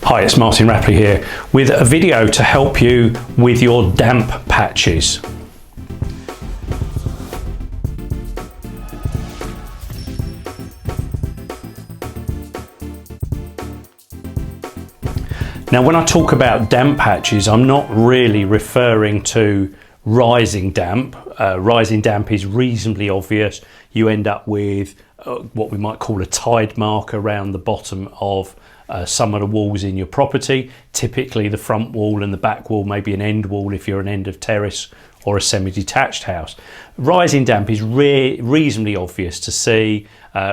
Hi, it's Martin Rapley here with a video to help you with your damp patches. Now, when I talk about damp patches, I'm not really referring to rising damp. Rising damp is reasonably obvious. You end up with what we might call a tide mark around the bottom of some of the walls in your property. Typically the front wall and the back wall, maybe an end wall if you're an end of terrace or a semi-detached house. Rising damp is reasonably obvious to see,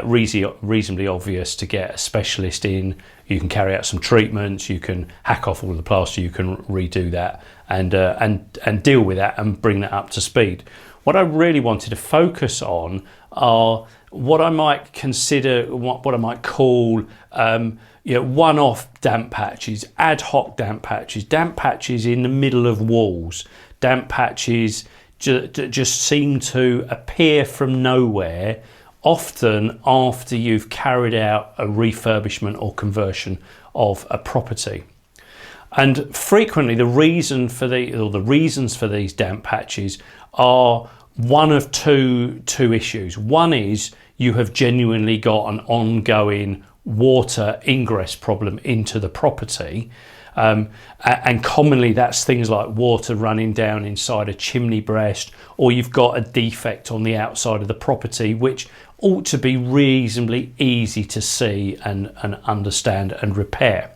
reasonably obvious to get a specialist in. You can carry out some treatments, you can hack off all the plaster, you can redo that and deal with that and bring that up to speed. What I really wanted to focus on are what I might consider, what I might call one-off damp patches, ad hoc damp patches in the middle of walls, damp patches just seem to appear from nowhere, often after you've carried out a refurbishment or conversion of a property. And frequently the reasons for these damp patches are one of two issues. One is you have genuinely got an ongoing water ingress problem into the property, and commonly that's things like water running down inside a chimney breast, or you've got a defect on the outside of the property which ought to be reasonably easy to see and understand and repair.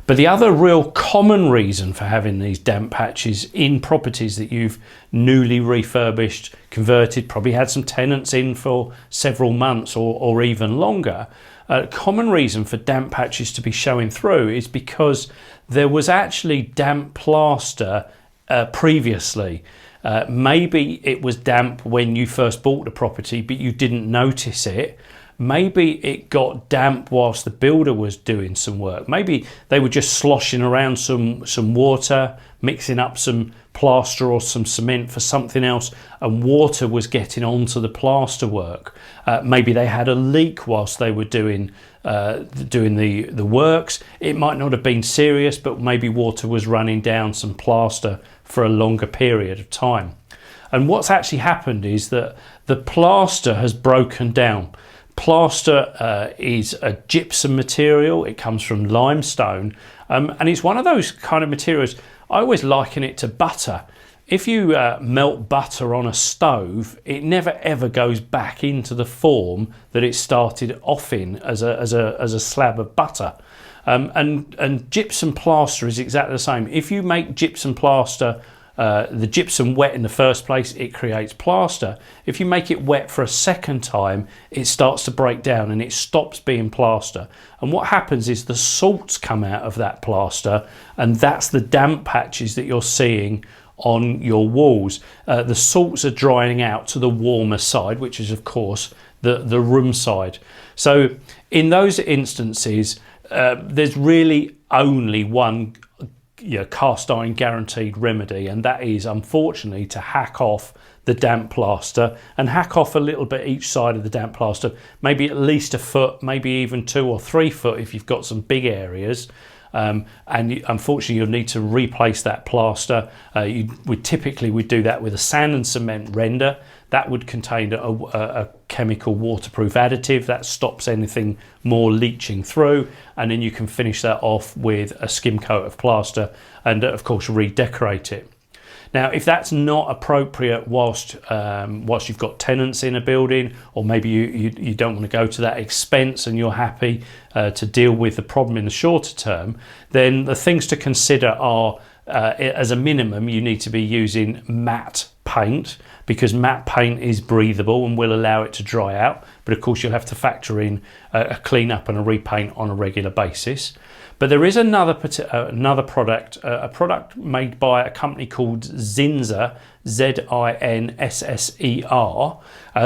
But the other real common reason for having these damp patches in properties that you've newly refurbished, converted, probably had some tenants in for several months or even longer, a common reason for damp patches to be showing through is because there was actually damp plaster previously. Maybe it was damp when you first bought the property but you didn't notice it. Maybe it got damp whilst the builder was doing some work. Maybe they were just sloshing around some water, mixing up some plaster or some cement for something else, and water was getting onto the plaster work. Maybe they had a leak whilst they were doing the works. It might not have been serious, but maybe water was running down some plaster for a longer period of time. And what's actually happened is that the plaster has broken down. Plaster is a gypsum material. It comes from limestone, and it's one of those kind of materials. I always liken it to butter. If you melt butter on a stove, it never ever goes back into the form that it started off in as a slab of butter. And gypsum plaster is exactly the same. If you make gypsum plaster, the gypsum wet in the first place, it creates plaster. If you make it wet for a second time, it starts to break down and it stops being plaster. And what happens is the salts come out of that plaster, and that's the damp patches that you're seeing on your walls. The salts are drying out to the warmer side, which is of course the room side. So in those instances, there's really only one cast iron guaranteed remedy, and that is unfortunately to hack off the damp plaster and hack off a little bit each side of the damp plaster, maybe at least a foot, maybe even 2 or 3 foot if you've got some big areas. Unfortunately you'll need to replace that plaster. We typically would do that with a sand and cement render. That would contain a chemical waterproof additive that stops anything more leaching through, and then you can finish that off with a skim coat of plaster and of course redecorate it. Now, if that's not appropriate whilst you've got tenants in a building, or maybe you don't want to go to that expense and you're happy to deal with the problem in the shorter term, then the things to consider are, as a minimum, you need to be using matte paint, because matte paint is breathable and will allow it to dry out. But of course you'll have to factor in a clean up and a repaint on a regular basis. But there is another product, a product made by a company called Zinser, Z-I-N-S-S-E-R.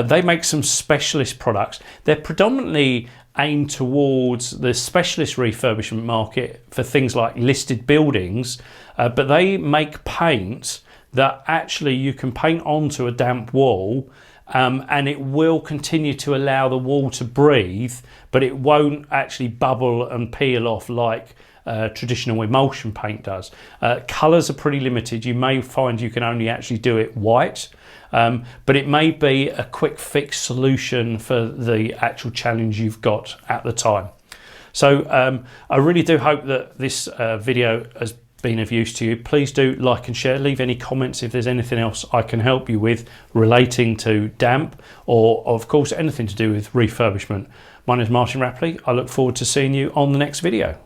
They make some specialist products. They're predominantly aimed towards the specialist refurbishment market for things like listed buildings, but they make paint that actually you can paint onto a damp wall and it will continue to allow the wall to breathe, but it won't actually bubble and peel off like traditional emulsion paint does. Colours are pretty limited. You may find you can only actually do it white, but it may be a quick fix solution for the actual challenge you've got at the time. So I really do hope that this video has been of use to you. Please do like and share. Leave any comments if there's anything else I can help you with relating to damp, or of course anything to do with refurbishment. My name is Martin Rapley. I look forward to seeing you on the next video.